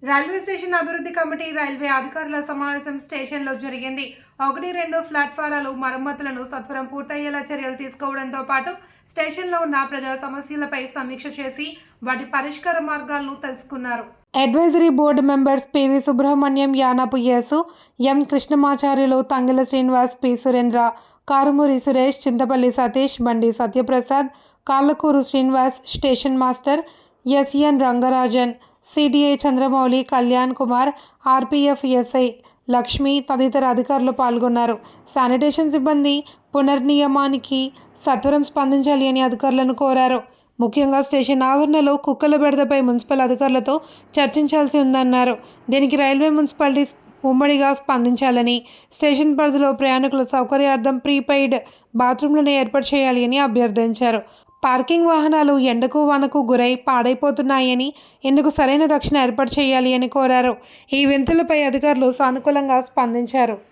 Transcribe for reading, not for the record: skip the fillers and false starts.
Railway station అభివృద్ధి committee railway అధికారుల సమావేశం స్టేషన్లో జరిగింది. 1-2 ప్లాట్ఫారాలు మరమ్మతులను సత్వరం పూర్తయ్యేలా చర్యలు తీసుకోవడంతో పాటు స్టేషన్లో ఉన్న ప్రజా సమస్యలపై సమీక్ష చేసి వాటి పరిష్కార మార్గాలను తెలుసుకున్నారు. Advisory board members PV Subrahmanyam, Yanapu Yesu, M Krishnamacharyulu, Tangila Srinivas, P Surendra, Karumuri Suresh, Chintapalli Satish, Bandi Satyaprasad, Kallakuru Srinivas, station master SN Rangarajan, CDI Chandramouli, Kalyan Kumar, RPF SI Lakshmi తదితర అధికారులు పాల్గొన్నారు. శానిటేషన్ సిబ్బంది పునర్నియమానికి సత్వరం స్పందించాలి అని అధికారులను కోరారు. ముఖ్యంగా స్టేషన్ ఆవరణలో కుక్కల బెడదపై మున్సిపల్ అధికారులతో చర్చించాల్సి ఉందన్నారు. దీనికి రైల్వే మున్సిపాలిటీ ఉమ్మడిగా స్పందించాలని, స్టేషన్ పరిధిలో ప్రయాణికుల సౌకర్యార్థం ప్రీపెయిడ్ బాత్రూంలను ఏర్పాటు చేయాలి అని అభ్యర్థించారు. పార్కింగ్ వాహనాలు ఎండకు వానకు గురై పాడైపోతున్నాయని, ఇందుకు సరైన రక్షణ ఏర్పాటు చేయాలి అని కోరారు. ఈ వినతులపై అధికారులు సానుకూలంగా స్పందించారు.